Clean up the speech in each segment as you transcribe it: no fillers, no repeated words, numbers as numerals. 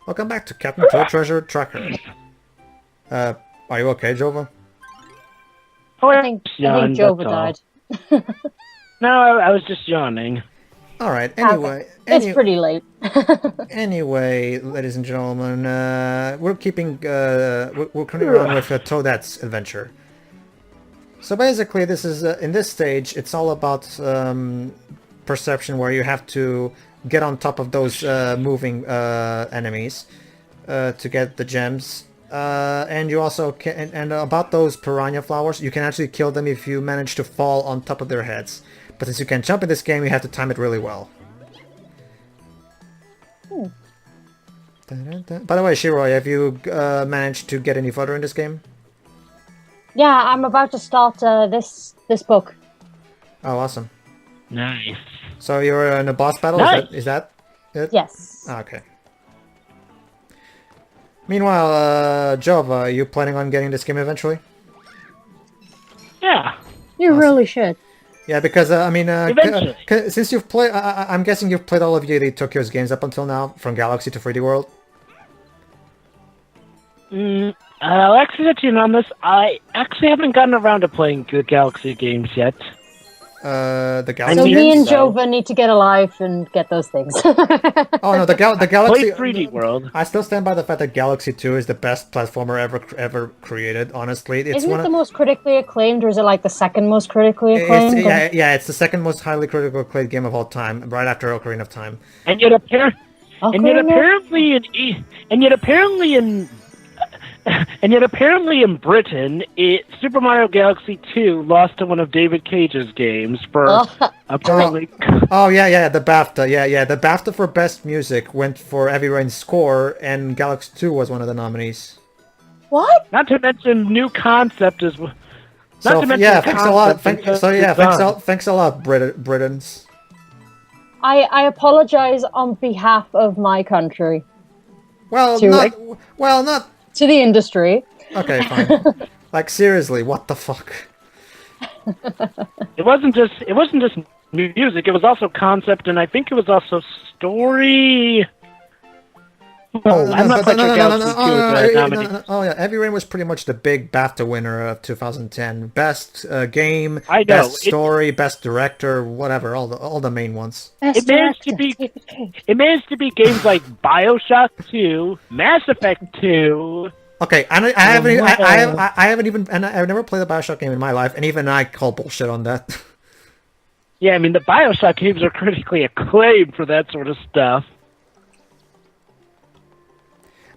Welcome back to Captain Toad Treasure Tracker. Are you okay, Jova? Oh, I think Jova died. No, I was just yawning. Alright, anyway... It's pretty late. Anyway, ladies and gentlemen, we're continuing on with Toadette's adventure. So basically, this is in this stage, it's all about perception, where you have to get on top of those moving enemies to get the gems. And you also can, and about those piranha flowers, you can actually kill them if you manage to fall on top of their heads. But since you can jump in this game, you have to time it really well. By the way, Shiroi, have you managed to get any further in this game? Yeah, I'm about to start this book. Oh, awesome. Nice. So you're in a boss battle? Nice. Is that it? Yes. Oh, okay. Meanwhile, Jova, are you planning on getting this game eventually? Yeah. You really should. Yeah, because, I mean, Eventually. since you've played, I'm guessing you've played all of Yuri Tokyo's games up until now, from Galaxy to 3D World? I'll actually let you know on this. I actually haven't gotten around to playing good Galaxy games yet. The Galaxy So mean, me games? and Jova need to get alive and get those things. Oh no, the Play Galaxy... 3D World. I still stand by the fact that Galaxy 2 is the best platformer ever created, honestly. It's Isn't one it of... the most critically acclaimed, or is it like the second most critically acclaimed? It's the second most highly critical acclaimed game of all time, right after Ocarina of Time. And yet apparently in Britain, Super Mario Galaxy 2 lost to one of David Cage's games for apparently. Oh yeah, the BAFTA, yeah, the BAFTA for Best Music went for Heavy Rain's score, and Galaxy 2 was one of the nominees. What? Not to mention new concept as well. So yeah, thanks a lot. Thanks a lot, Britons. I apologize on behalf of my country. Well, not. To the industry. Okay, fine. Like seriously, what the fuck? It wasn't just music. It was also concept, and I think it was also story. I'm not quite sure Galaxy 2 is nominated. Oh yeah, Heavy Rain was pretty much the big BAFTA winner of 2010. Best game, I know, best story, best director, whatever, all the main ones. It managed to be games like BioShock 2, Mass Effect 2. Okay, and I haven't even, and I've never played a BioShock game in my life, and even I call bullshit on that. Yeah, I mean the BioShock games are critically acclaimed for that sort of stuff.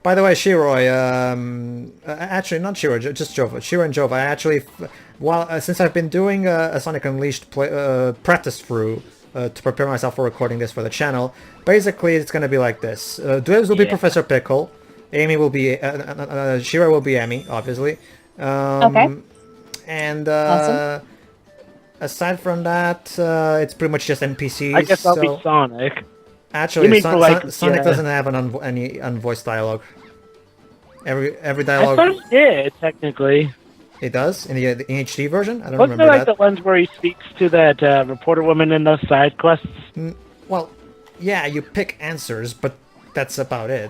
By the way, Shiroi, actually not Shiroi, just Jova. Shiroi and Jova, I actually, since I've been doing a Sonic Unleashed practice through to prepare myself for recording this for the channel, basically it's going to be like this. Dwebs will be Professor Pickle, Amy will be, Shiroi will be Amy, obviously. Okay. And Awesome. aside from that, it's pretty much just NPCs. I guess I'll be Sonic. Actually, Sonic yeah. doesn't have any unvoiced dialogue. Every I dialogue... thought it did, technically. It does? In the HD version? I don't Wasn't remember it like the ones where he speaks to that reporter woman in the side quests? Well, yeah, you pick answers, but that's about it.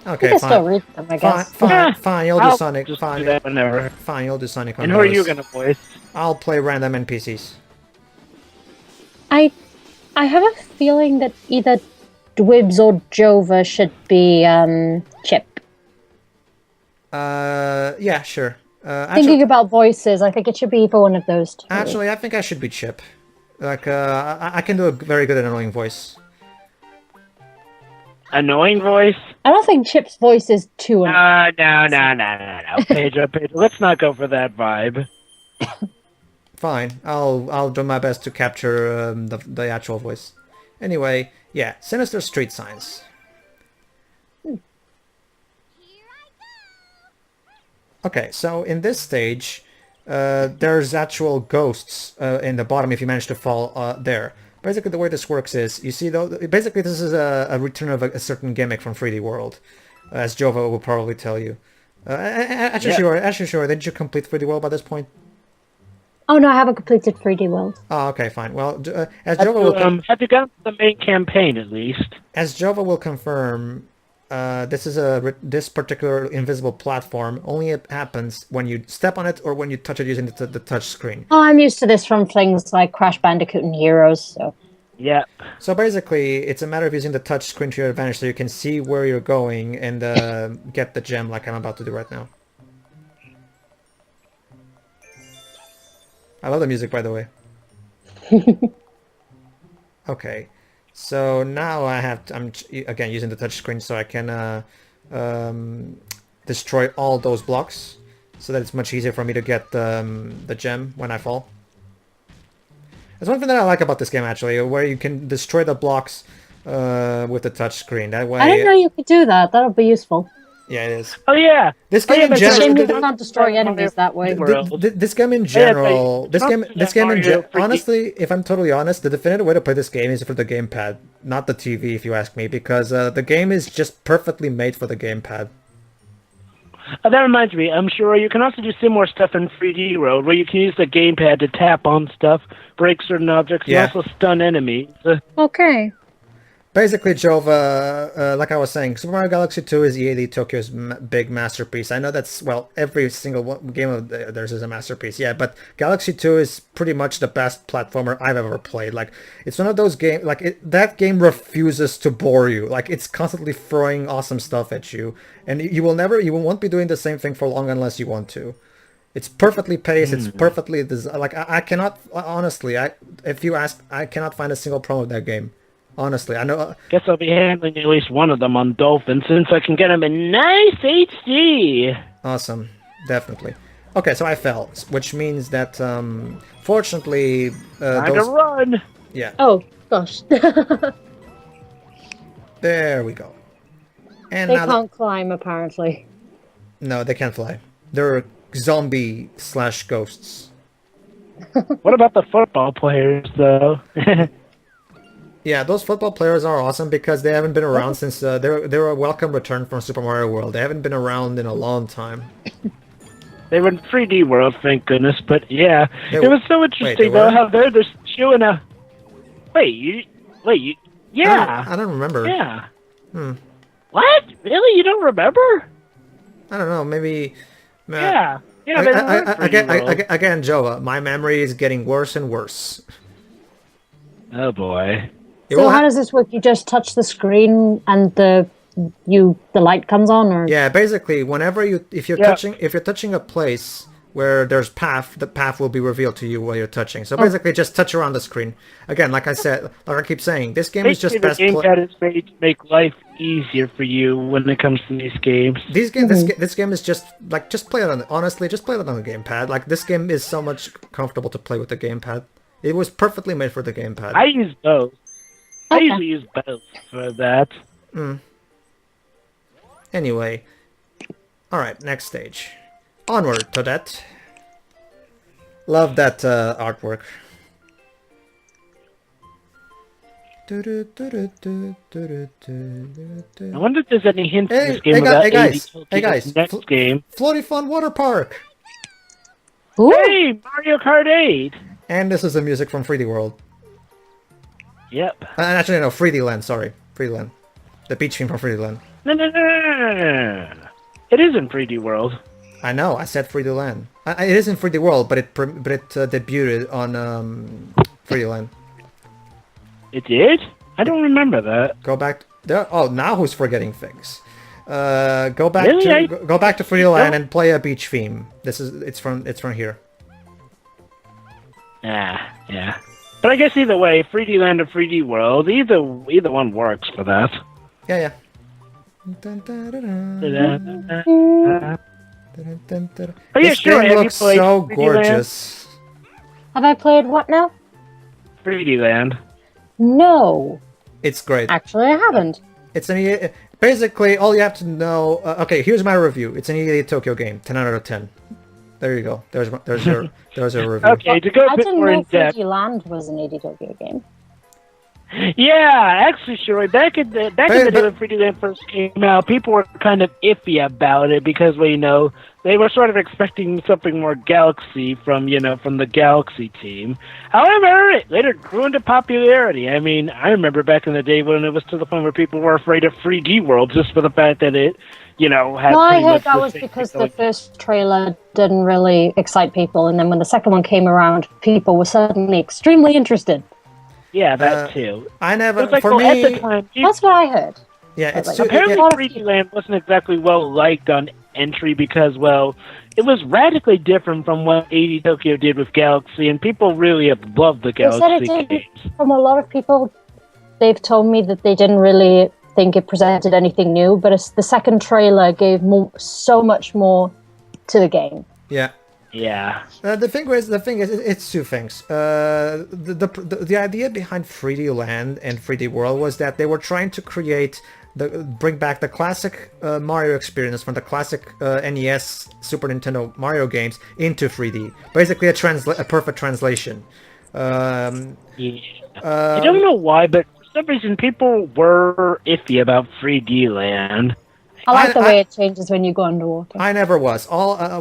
Okay, You can fine. still read them, I guess. Fine, you'll do I'll Sonic. just Fine, do that whenever. fine, you'll do Sonic. And who are you gonna voice? I'll play random NPCs. I have a feeling that either Dwibs or Jova should be Chip. Yeah, sure. Thinking about voices, I think it should be either one of those two. Actually, I think I should be Chip. Like, I can do a very good and annoying voice. Annoying voice? I don't think Chip's voice is too annoying. No. Pedro, let's not go for that vibe. Fine, I'll do my best to capture the actual voice. Anyway, yeah, sinister street signs. Okay, so in this stage, there's actual ghosts in the bottom if you manage to fall there. Basically, the way this works is, you see, though, basically this is a return of a certain gimmick from 3D World, as Jova will probably tell you. Actually, sure, didn't you complete 3D World by this point? Oh no, I haven't completed 3D World. Oh, okay, fine. Well, as Jova will Have you gotten the main campaign at least? confirm, this particular invisible platform only happens when you step on it or when you touch it using the touch screen. Oh, I'm used to this from things like Crash Bandicoot and Heroes, so... Yep. So basically, it's a matter of using the touch screen to your advantage so you can see where you're going and get the gem like I'm about to do right now. I love the music, by the way. Okay, so now I'm again using the touch screen so I can destroy all those blocks so that it's much easier for me to get the gem when I fall. That's one thing that I like about this game, actually, where you can destroy the blocks with the touch screen. That way... I didn't know you could do that. That'll be useful. Yeah, it is. Oh yeah. This game in It's a shame you general... can't destroy enemies that way. This game in general... Mario honestly, if I'm totally honest, the definitive way to play this game is for the gamepad, not the TV, if you ask me, because the game is just perfectly made for the gamepad. That reminds me, I'm sure you can also do similar stuff in 3D World, where you can use the gamepad to tap on stuff, break certain objects, Yeah. and also stun enemies. Okay. Basically, Jova, like I was saying, Super Mario Galaxy 2 is EA Tokyo's big masterpiece. I know that's, well, every single game of theirs is a masterpiece, yeah, but Galaxy 2 is pretty much the best platformer I've ever played. Like, it's one of those games, like, that game refuses to bore you. Like, it's constantly throwing awesome stuff at you, and you won't be doing the same thing for long unless you want to. It's perfectly paced, it's perfectly, like, I cannot, honestly, if you ask, I cannot find a single problem with that game. Honestly, I know... Guess I'll be handling at least one of them on Dolphin, since I can get them in nice HD. Awesome. Definitely. Okay, so I fell, which means that, fortunately... Time to run! Yeah. Oh, gosh. There we go. And They now can't climb, apparently. No, they can't fly. They're zombie/ghosts. What about the football players, though? Yeah, those football players are awesome because they haven't been around since they're a welcome return from Super Mario World. They haven't been around in a long time. They were in 3D World, thank goodness, but yeah. They It was so interesting, though, how they're just chewing a... Yeah! I don't remember. Yeah. What? Really? You don't remember? I don't know, maybe... Yeah. Yeah, they were in 3D World. Again, Jova, my memory is getting worse and worse. Oh, boy. So how does this work? You just touch the screen and the light comes on, or Yeah, basically, whenever if you're touching a place where there's path, the path will be revealed to you while you're touching. So basically, just touch around the screen. Again, like I said, like I keep saying, this game is just the best. gamepad is made to make life easier for you when it comes to these games. This game is just play it on. Honestly, just play it on the gamepad. Like this game is so much comfortable to play with the gamepad. It was perfectly made for the gamepad. I use both. I usually use both for that. Anyway. Alright, next stage. Onward, Toadette. Love that artwork. I wonder if there's any hints in this game about hey guys, next game. Floaty Fun Water Park! Ooh. Hey, Mario Kart 8! And this is the music from 3D World. Yep. Actually, no, 3D Land, sorry. 3D Land. The beach theme from 3D Land. No. It is in 3D World. I know, I said 3D Land. It is in 3D World, but it debuted on 3D Land. It did? I don't remember that. Go back there. Oh, now who's forgetting things? Go back Really? go back to 3D Land and play a beach theme. It's from here. Yeah. But I guess either way, 3D Land or 3D World, either one works for that. Yeah. Oh, yeah, This sure. game Have you looks played so 3D gorgeous. Have I played what now? 3D Land. No. It's great. Actually, I haven't. It's basically all you have to know. Okay, here's my review. It's an EA Tokyo game. 10 out of 10. There you go. There's your review. Okay, to go a I bit didn't more know in depth. 3D Land was an 80 Tokyo game. Yeah, actually, sure. Back in the day when 3D Land first came out, people were kind of iffy about it because, well, they were sort of expecting something more Galaxy from the Galaxy team. However, it later grew into popularity. I mean, I remember back in the day when it was to the point where people were afraid of 3D World just for the fact that it, had. No, I heard that was same because the technology. first trailer didn't really excite people, and then when the second one came around, people were suddenly extremely interested. Yeah, that too. I never. It was like, For well, me, at the time, That's what I heard. yeah, it's like, too. apparently yeah. 3D Land wasn't exactly well liked on entry because, well, it was radically different from what 80 Tokyo did with Galaxy, and people really have loved the They said it Galaxy did. games. From a lot of people, they've told me that they didn't really think it presented anything new, but the second trailer gave so much more to the game. Yeah. Yeah. The thing is, it's two things. The idea behind 3D Land and 3D World was that they were trying to bring back the classic Mario experience from the classic NES, Super Nintendo Mario games into 3D. Basically, a perfect translation. I don't know why, but for some reason people were iffy about 3D Land. I like the way it changes when you go underwater. I never was.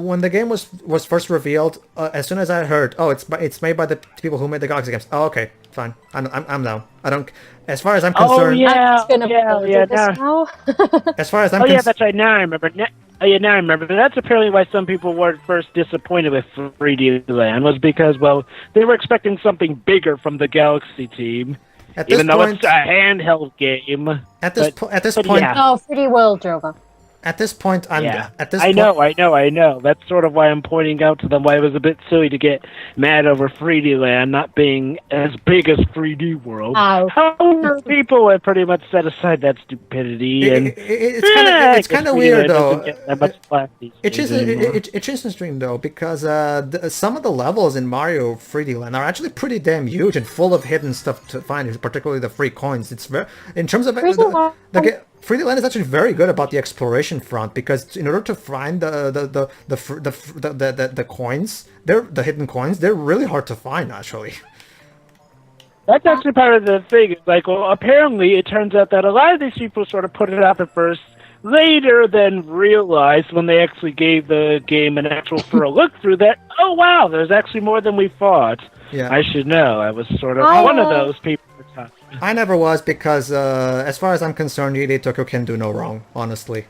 When the game was first revealed, as soon as I heard, oh, it's made by the people who made the Galaxy games. Oh, okay, fine. I'm down. I don't. As far as I'm concerned. Oh yeah, now. As far as I'm. Oh yeah, that's right. Now I remember. Now I remember. That's apparently why some people were first disappointed with 3D Land was because, well, they were expecting something bigger from the Galaxy team. Even though it's a handheld game. At this point, yeah. Oh, 3D World, Drover. At this point, I know. That's sort of why I'm pointing out to them why it was a bit silly to get mad over 3D Land not being as big as 3D World. Ow. However, people have pretty much set aside that stupidity. And it's kind of weird though. It's It's interesting though because some of the levels in Mario 3D Land are actually pretty damn huge and full of hidden stuff to find, particularly the free coins. It's very in terms of 3D Land is actually very good about the exploration front because in order to find the coins, the hidden coins, they're really hard to find actually. That's actually part of the thing. It's like, well, apparently it turns out that a lot of these people sort of put it out at first, later then realized when they actually gave the game an actual thorough look through that, oh wow, there's actually more than we thought. Yeah. I should know. I was sort of one of those people. I never was because, as far as I'm concerned, 80 Tokyo can do no wrong, honestly.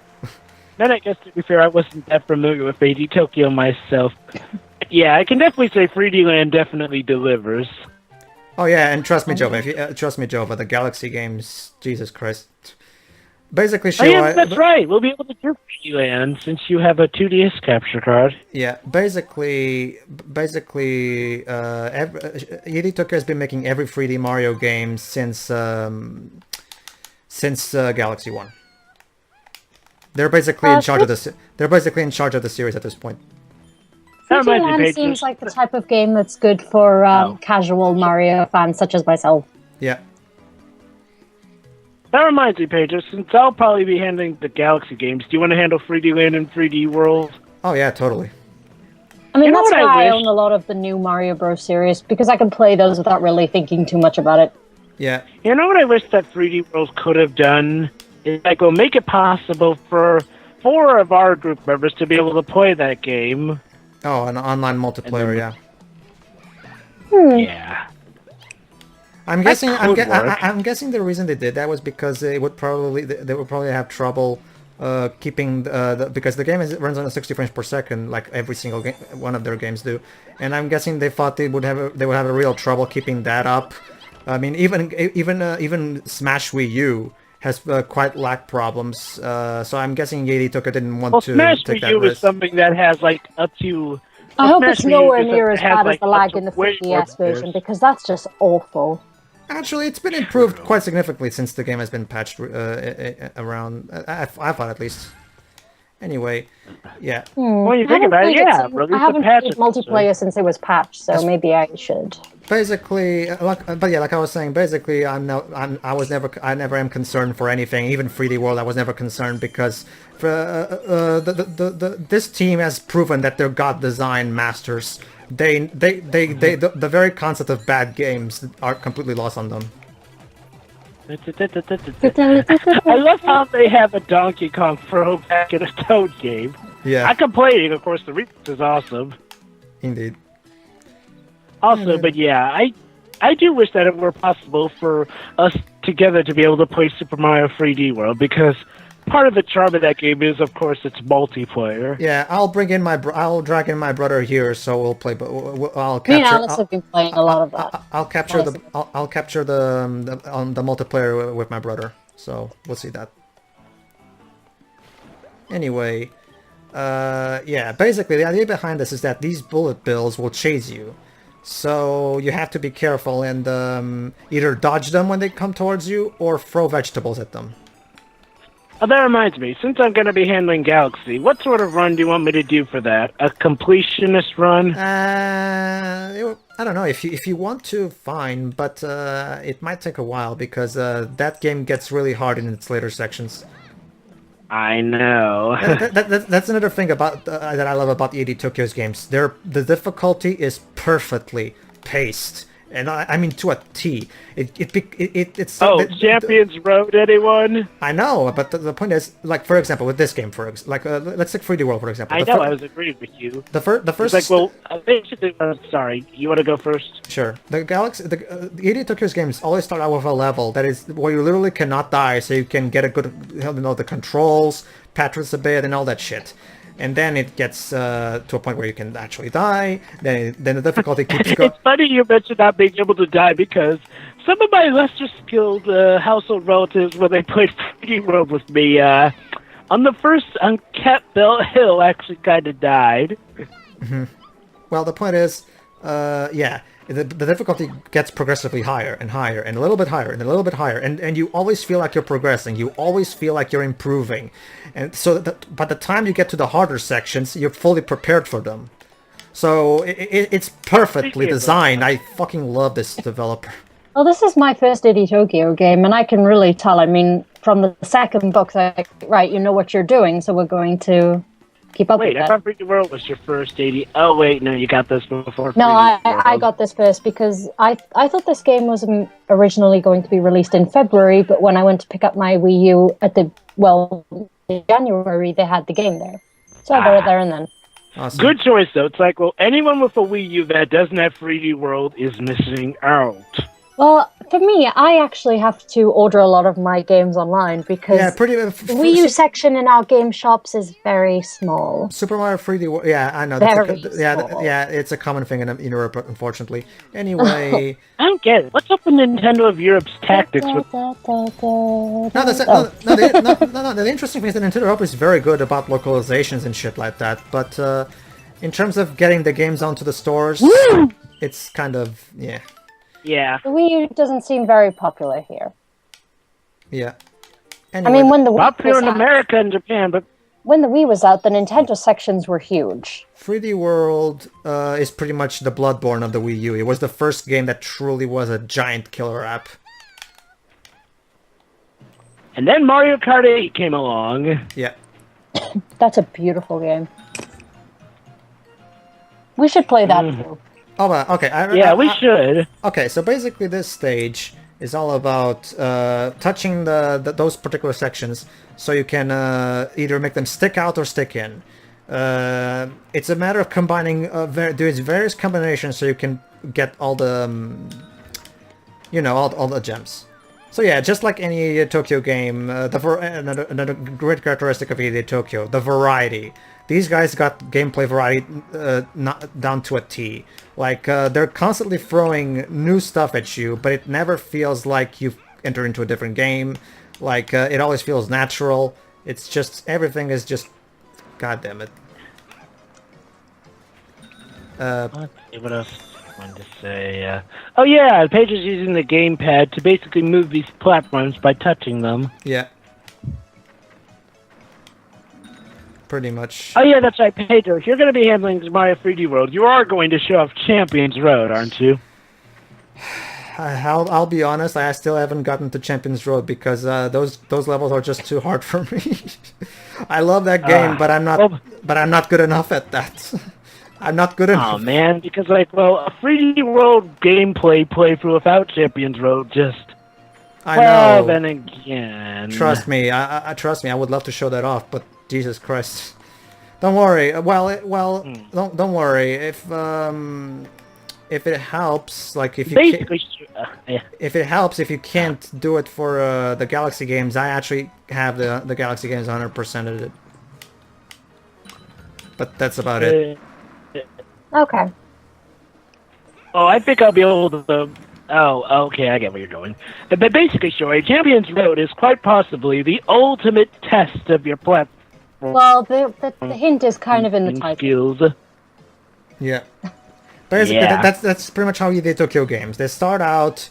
Then I guess, to be fair, I wasn't that familiar with 80 Tokyo myself. Yeah, I can definitely say 3D Land definitely delivers. Oh yeah, and trust me, Jova. Trust me, Jova. The Galaxy games, Jesus Christ. Basically, that's right. We'll be able to do 3D Land since you have a 2DS capture card. Yeah, basically, 80 Tokyo has been making every 3D Mario game since Galaxy 1. They're basically in charge of this. They're basically in charge of the series at this point. 3D Land seems like the type of game that's good for casual Mario fans such as myself. Yeah. That reminds me, Pedro, since I'll probably be handling the Galaxy games, do you want to handle 3D Land and 3D World? Oh yeah, totally. I mean, that's why I own a lot of the new Mario Bros. Series, because I can play those without really thinking too much about it. Yeah. You know what I wish that 3D World could have done? Is like, we'll make it possible for 4 of our group members to be able to play that game. Oh, an online multiplayer, yeah. Yeah. I'm guessing. I'm guessing the reason they did that was because they would probably have trouble keeping because the game runs on 60 frames per second, like every single game, one of their games do, and I'm guessing they thought they would have a real trouble keeping that up. I mean, even Smash Wii U has quite lag problems, so I'm guessing 80 Tokyo didn't want to Smash take Wii that U risk. is something that has like up to. I hope it's nowhere near as bad as like the lag in the 3DS version, because that's just awful. Actually, it's been improved quite significantly since the game has been patched around. I thought at least. Anyway, yeah. When you think about it, yeah, I haven't played multiplayer since it was patched, so maybe I should. Basically, like I was saying, basically, I never am concerned for anything. Even 3D World, I was never concerned because this team has proven that they're god design masters. The very concept of bad games are completely lost on them. I love how they have a Donkey Kong throwback in a Toad game. Yeah, I can play it, of course, the remix is awesome. indeed. Also, but yeah, I do wish that it were possible for us together to be able to play Super Mario 3D World, because part of the charm of that game is, of course, it's multiplayer. Yeah, I'll drag in my brother here, so we'll play. But I'll Me and capture. Alice have been playing a lot of that. I'll capture the multiplayer with my brother. So we'll see that. Anyway, yeah. Basically, the idea behind this is that these bullet bills will chase you. So you have to be careful and either dodge them when they come towards you or throw vegetables at them. Oh, that reminds me, since I'm going to be handling Galaxy, what sort of run do you want me to do for that? A completionist run? I don't know, if you want to, fine, but it might take a while because that game gets really hard in its later sections. I know. That's another thing about that I love about ED Tokyo's games. The difficulty is perfectly paced, and I mean to a T. It's Champions Road, anyone? I know, but the point is, like, for example, with this game, let's take 3D World for example. I know, I was agreeing with you. The first. It's like, well, sorry, you want to go first? Sure. The ED Tokyo's games always start out with a level that is where you literally cannot die, so you can get a good, the controls, practice a bit, and all that shit. And then it gets to a point where you can actually die. Then the difficulty keeps going. It's funny you mentioned not being able to die, because some of my lesser skilled household relatives, when they played 3D World with me, on the first unkept hill, actually kind of died. Mm-hmm. Well, the point is, yeah, the difficulty gets progressively higher and higher and a little bit higher and a little bit higher, and you always feel like you're progressing. You always feel like you're improving, and so that by the time you get to the harder sections, you're fully prepared for them. So it's perfectly designed. I fucking love this developer. Well, this is my first ED Tokyo game, and I can really tell. I mean, from the second book, right, you know what you're doing, so we're going to keep up with that. Wait, I thought 3D World was your first 80. Oh, wait, no, you got this before. No, I got this first because I thought this game was originally going to be released in February, but when I went to pick up my Wii U in January, they had the game there. So I got it there and then. Awesome. Good choice, though. It's like, well, anyone with a Wii U that doesn't have 3D World is missing out. Well, for me, I actually have to order a lot of my games online because the Wii U section in our game shops is very small. Super Mario 3D World, yeah, I know. Yeah, it's a common thing in Europe, unfortunately. Anyway, I don't get it. What's up with Nintendo of Europe's tactics with? The interesting thing is that Nintendo Europe is very good about localizations and shit like that. But in terms of getting the games onto the stores, it's kind of Yeah. The Wii U doesn't seem very popular here. Yeah. Anyway, I mean, when the Wii popular in America and Japan, but when the Wii was out, the Nintendo sections were huge. 3D World is pretty much the Bloodborne of the Wii U. It was the first game that truly was a giant killer app. And then Mario Kart 8 came along. Yeah. That's a beautiful game. We should play that too. Oh, okay. We should. Okay, so basically this stage is all about touching those particular sections, so you can either make them stick out or stick in. It's a matter of combining doing various combinations so you can get all the all the gems. So yeah, just like any Tokyo game, another great characteristic of ED Tokyo, the variety. These guys got gameplay variety not down to a T. Like, they're constantly throwing new stuff at you, but it never feels like you've entered into a different game. Like, it always feels natural. It's just, everything is just, god damn it. What else I wanted to say? Oh yeah, Paige is using the gamepad to basically move these platforms by touching them. Yeah. Pretty much. Oh yeah, that's right, Pedro. If you're going to be handling Mario 3D World, you are going to show off Champions Road, aren't you? I'll be honest, I still haven't gotten to Champions Road because those levels are just too hard for me. I love that game, but I'm not good enough at that. I'm not good enough. Oh man, because a 3D World gameplay playthrough without Champions Road just I Well, know. then again... Trust me, trust me. I would love to show that off, but Jesus Christ. Don't worry. Don't worry. If it helps, like if you Basically, yeah. if it helps, if you can't do it for the Galaxy games, I actually have the Galaxy games 100%ed it. But that's about it. Okay. Oh, I think I'll be able to... Oh, okay, I get where you're going. But basically, sure, Champions Road is quite possibly the ultimate test of your platform. Well, the hint is kind of in the title. Skills. Yeah. Basically, Yeah. that's pretty much how you did Tokyo games. They start out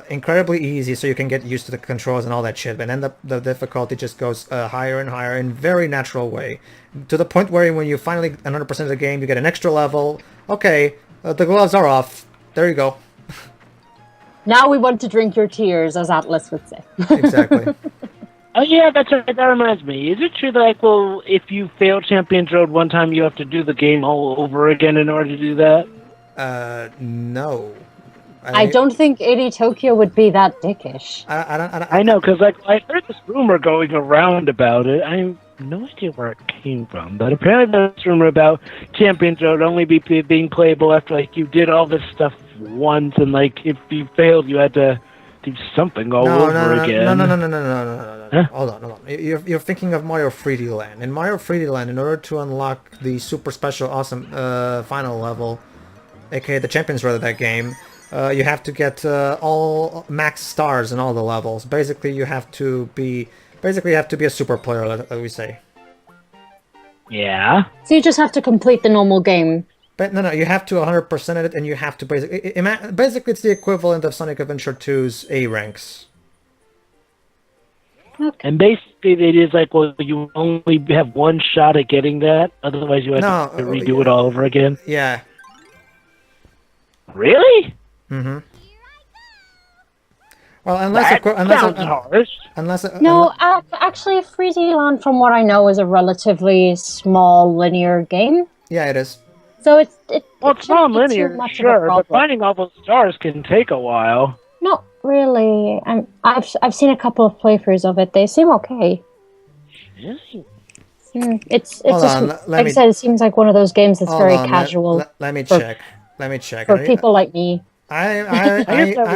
incredibly easy, so you can get used to the controls and all that shit. But then the difficulty just goes higher and higher in a very natural way, to the point where when you finally 100% of the game, you get an extra level. Okay, the gloves are off. There you go. Now we want to drink your tears, as Atlas would say. Exactly. Oh yeah, that's right. That reminds me. Is it true that, like, well, if you fail Champions Road one time, you have to do the game all over again in order to do that? No. I don't think 80 Tokyo would be that dickish. I know, because like I heard this rumor going around about it. I have no idea where it came from, but apparently there's this rumor about Champions Road only being playable after like you did all this stuff once, and like if you failed, you had to do something all over again. No. Huh? Hold on. You're thinking of Mario 3D Land. In Mario 3D Land, in order to unlock the super special awesome final level, aka the Champions Road of that game, you have to get all max stars in all the levels. Basically, you have to be a super player, let we say. Yeah. So you just have to complete the normal game. But no, you have to 100% it, and you have to basically it's the equivalent of Sonic Adventure 2's A ranks. Okay. And basically, it is like, well, you only have one shot at getting that. Otherwise, you have to redo it all over again. Yeah. Really? Mm-hmm. Well, unless No, actually, 3D Land, from what I know, is a relatively small linear game. Yeah, it is. So it's non-linear, sure, but finding all those stars can take a while. Not really. I've seen a couple of playthroughs of it. They seem okay. Really? It's Hold just on, like I said, it seems like one of those games that's very casual. Let me check. Let me check. For people like me. I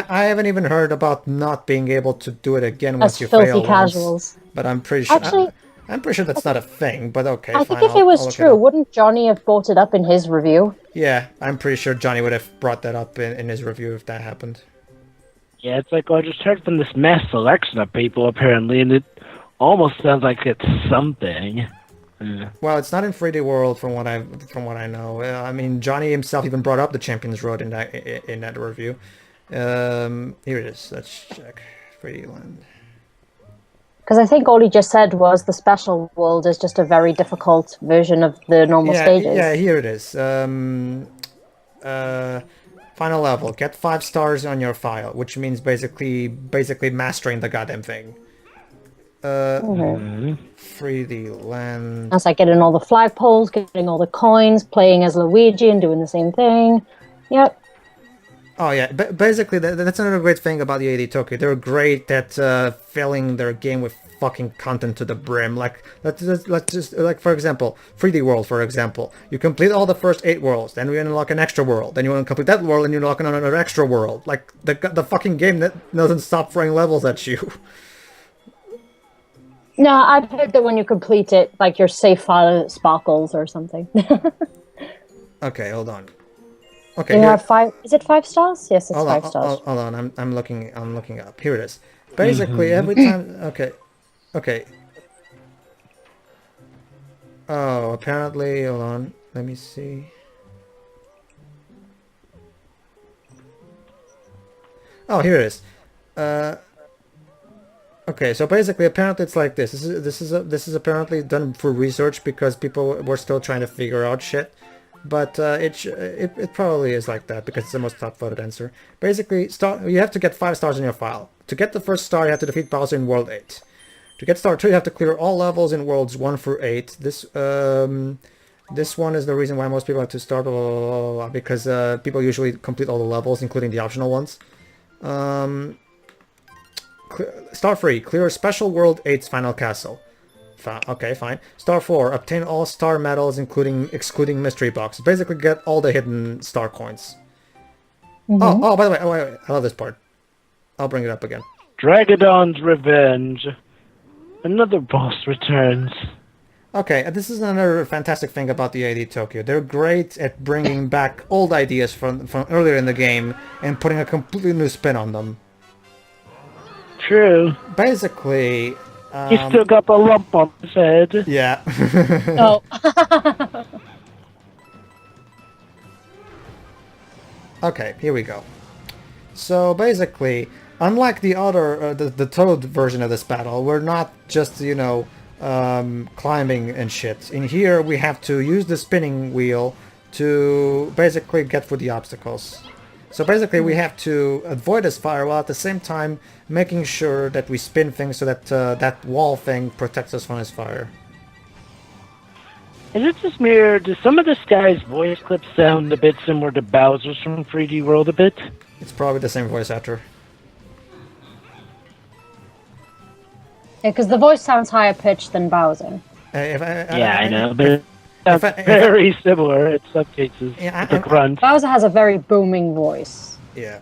haven't even heard about not being able to do it again once you filthy fail casuals. once. But I'm pretty sure. Actually, I'm pretty sure that's not a thing. But okay, I fine. think if it was true, wouldn't Johnny have brought it up in his review? Yeah, I'm pretty sure Johnny would have brought that up in his review if that happened. Yeah, it's like, well, I just heard from this mass selection of people, apparently, and it almost sounds like it's something. Well, it's not in 3D World from what I know. I mean, Johnny himself even brought up the Champions Road in that review. Here it is. Let's check 3D Land. Because I think all he just said was the special world is just a very difficult version of the normal stages. Yeah, here it is. Final level. Get 5 stars on your file, which means basically mastering the goddamn thing. 3D Land. That's like getting all the flagpoles, getting all the coins, playing as Luigi and doing the same thing. Yep. Oh yeah, basically that's another great thing about the 80 Tokyo. They're great at filling their game with fucking content to the brim. Like let's just like for example, 3D World for example. You complete all the first 8 worlds, then you unlock an extra world, then you want to complete that world and you unlock another extra world. Like the fucking game that doesn't stop throwing levels at you. No, I've heard that when you complete it, like your save file sparkles or something. Okay, hold on. Okay, you have 5. Is it 5 stars? Yes, it's 5 stars. Hold on. I'm looking up. Here it is. Basically, every time. Okay. Oh, apparently. Hold on. Let me see. Oh, here it is. Okay, so basically, apparently it's like this. This is apparently done for research because people were still trying to figure out shit. But it probably is like that because it's the most top-voted answer. Basically, you have to get 5 stars in your file. To get the first star, you have to defeat Bowser in World 8. To get star 2, you have to clear all levels in Worlds 1 through 8. This one is the reason why most people have to start because people usually complete all the levels, including the optional ones. Star 3, clear Special World 8's final castle. Okay, fine. Star 4, obtain all star medals excluding mystery box. Basically get all the hidden star coins. Oh, by the way, wait, I love this part. I'll bring it up again. Draggadon's Revenge. Another boss returns. Okay, this is another fantastic thing about the AD Tokyo. They're great at bringing back old ideas from earlier in the game and putting a completely new spin on them. True. Basically... He's still got the lump on his head. Yeah. Oh. Okay, here we go. So basically, unlike the other, the Toad version of this battle, we're not just, you know, climbing and shit. In here, we have to use the spinning wheel to basically get through the obstacles. So basically, we have to avoid his fire while at the same time making sure that we spin things so that that wall thing protects us from his fire. Is it just me, or does some of this guy's voice clips sound a bit similar to Bowser's from 3D World a bit? It's probably the same voice actor. Yeah, because the voice sounds higher pitched than Bowser. I know, but it's very similar in some cases. Yeah, the grunt. Bowser has a very booming voice. Yeah.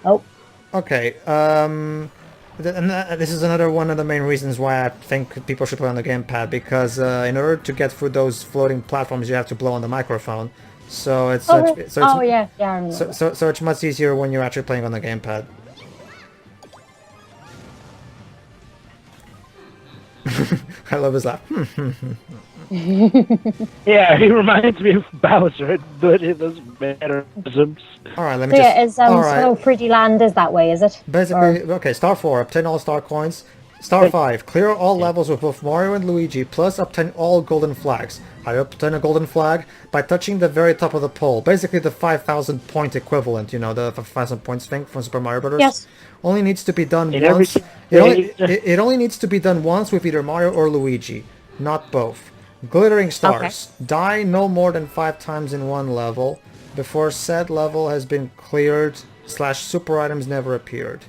Oh. Okay, this is another one of the main reasons why I think people should play on the gamepad, because in order to get through those floating platforms, you have to blow on the microphone. So it's I remember. So it's much easier when you're actually playing on the gamepad. I love his laugh. Yeah, he reminds me of Bowser, but in those mannerisms. Alright, let me So just... yeah, is so 3D Land is that way, is it? Basically, okay, Star 4, obtain all star coins. Star 5, clear all levels with both Mario and Luigi, plus obtain all golden flags. How do you obtain a golden flag? By touching the very top of the pole. Basically the 5,000 point equivalent, you know, the 5,000 points thing from Super Mario Bros. Yes. Only needs to be done In once. every It only needs to be done once with either Mario or Luigi, not both. Glittering stars. Okay. Die no more than 5 times in one level before said level has been cleared / super items never appeared.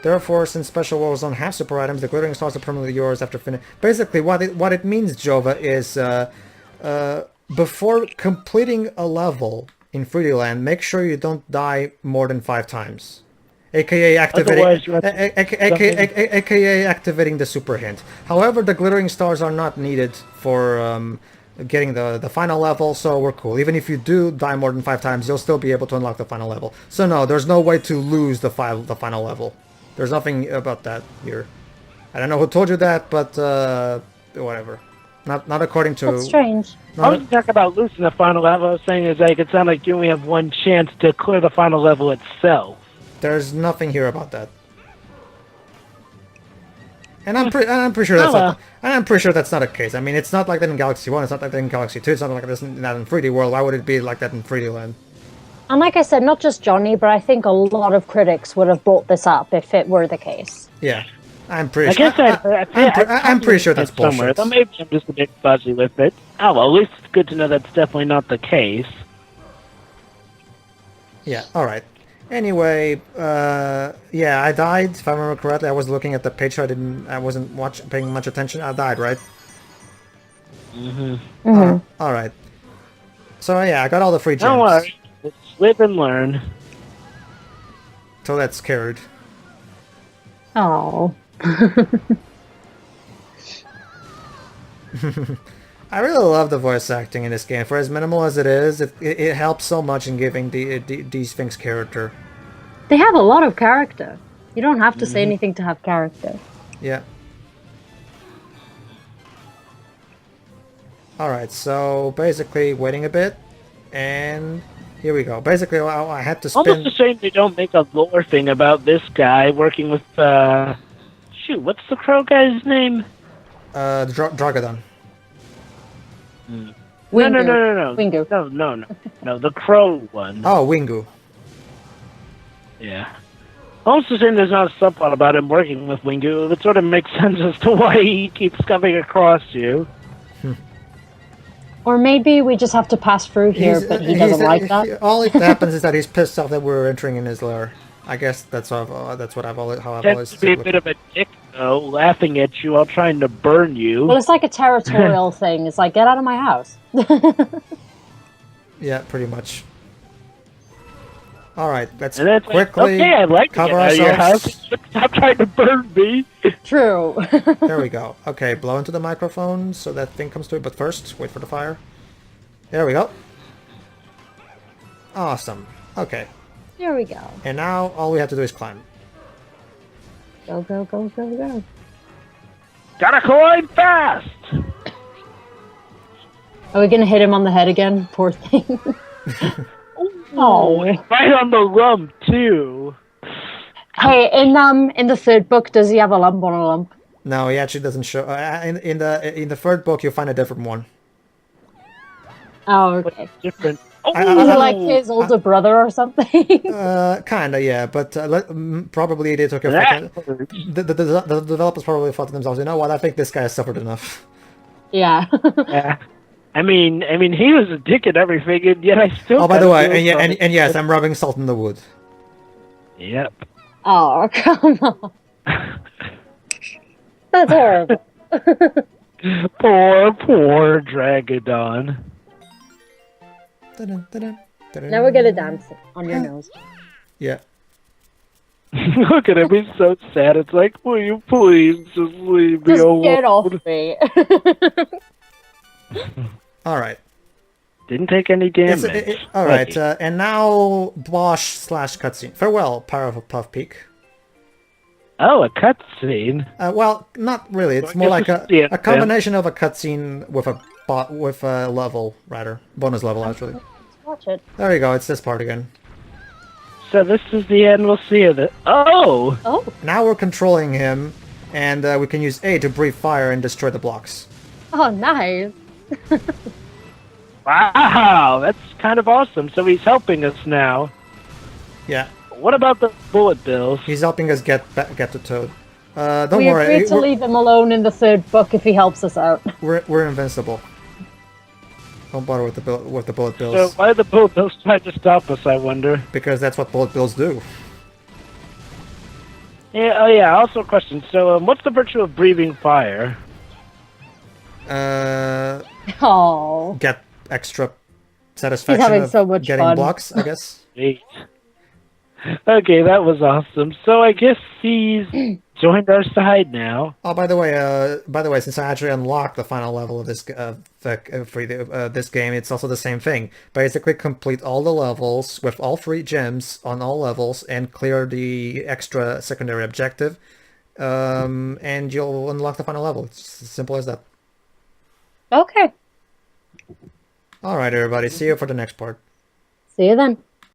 Therefore, since special worlds don't have super items, the glittering stars are permanently yours after finish. Basically, what it means, Jova, is before completing a level in 3D Land, make sure you don't die more than 5 times. AKA activating the super hint. However, the glittering stars are not needed for getting the final level, so we're cool. Even if you do die more than 5 times, you'll still be able to unlock the final level. So no, there's no way to lose the final level. There's nothing about that here. I don't know who told you that, but whatever. Not according to... That's strange. I was talking about losing the final level. I was saying is like it sounded like you only have one chance to clear the final level itself. There's nothing here about that. And I'm pretty sure that's not. And I'm pretty sure that's not the case. I mean, it's not like that in Galaxy 1. It's not like that in Galaxy 2. It's not like that in 3D World. Why would it be like that in 3D Land? And like I said, not just Johnny, but I think a lot of critics would have brought this up if it were the case. Yeah, I'm pretty sure. I'm pretty sure that's bullshit. So maybe I'm just a bit fuzzy with it. Oh, well, at least it's good to know that's definitely not the case. Yeah, alright. Anyway, yeah, I died, if I remember correctly. I was looking at the page, so I wasn't paying much attention. I died, right? Alright. So yeah, I got all the free gems. Don't worry. Let's live and learn. Toadette's scared. Oh. I really love the voice acting in this game. For as minimal as it is, it helps so much in giving these things character. They have a lot of character. You don't have to say anything to have character. Yeah. Alright, so basically waiting a bit, and here we go. Basically, I had to spin... Almost a shame they don't make a lore thing about this guy working with, shoot, what's the crow guy's name? Draggadon. Wingo. No. Wingo. No, the crow one. Oh, Wingo. Yeah. Almost a shame there's not a subplot about him working with Wingo. It sort of makes sense as to why he keeps coming across you. Or maybe we just have to pass through here, but he doesn't like that. All that happens is that he's pissed off that we're entering in his lair. I guess that's what I've always Tends to be a bit of a dick, though, laughing at you while trying to burn you. Well, it's like a territorial thing. It's like, get out of my house. Yeah, pretty much. All right, let's And it's quickly like, okay, I'd like to cover get out of your house. ourselves. Stop trying to burn me. True. There we go. Okay, blow into the microphone so that thing comes to it. But first, wait for the fire. There we go. Awesome. Okay. Here we go. And now all we have to do is climb. Go, go, go, go, go. Gotta climb fast. Are we gonna hit him on the head again? Poor thing. Oh, right on the rump too. Hey, in the third book, does he have a lump on a lump? No, he actually doesn't show. In the third book, you'll find a different one. Oh, okay. Different. Is it like his older brother or something? Kinda, yeah. But probably they took a. The developers probably thought to themselves, you know what? I think this guy has suffered enough. Yeah. Yeah. I mean, he was a dick and everything, and yet I still. Oh, by the way, and yes, I'm rubbing salt in the wood. Yep. Oh, come on. That's horrible. Poor Draggadon. Now we're gonna dance on your nose. Yeah. Look at him, he's so sad. It's like, will you please just leave me alone? Get off me. Alright. Didn't take any damage. Alright, and now Bosch / cutscene. Farewell, Powerpuff Peak. Oh, a cutscene. Well, not really. It's more like a combination of a cutscene with a level, rather. Bonus level, actually. Let's watch it. There you go, it's this part again. So this is the end, we'll see of it. Oh! Oh. Now we're controlling him, and we can use A to breathe fire and destroy the blocks. Oh, nice. Wow, that's kind of awesome. So he's helping us now. Yeah. What about the bullet bills? He's helping us get to Toad. Don't We worry. agreed to leave him alone in the third book if he helps us out. We're invincible. Don't bother with the bullet bills. So why did the bullet bills try to stop us, I wonder? Because that's what bullet bills do. Yeah, oh yeah, also a question. So what's the virtue of breathing fire? Oh. Get extra satisfaction He's having of so much getting fun. blocks, I guess. Great. Okay, that was awesome. So I guess he's joined our side now. Oh, by the way, since I actually unlocked the final level of this this game, it's also the same thing. Basically, complete all the levels with all 3 gems on all levels and clear the extra secondary objective, and you'll unlock the final level. It's as simple as that. Okay. All right, everybody. See you for the next part. See you then.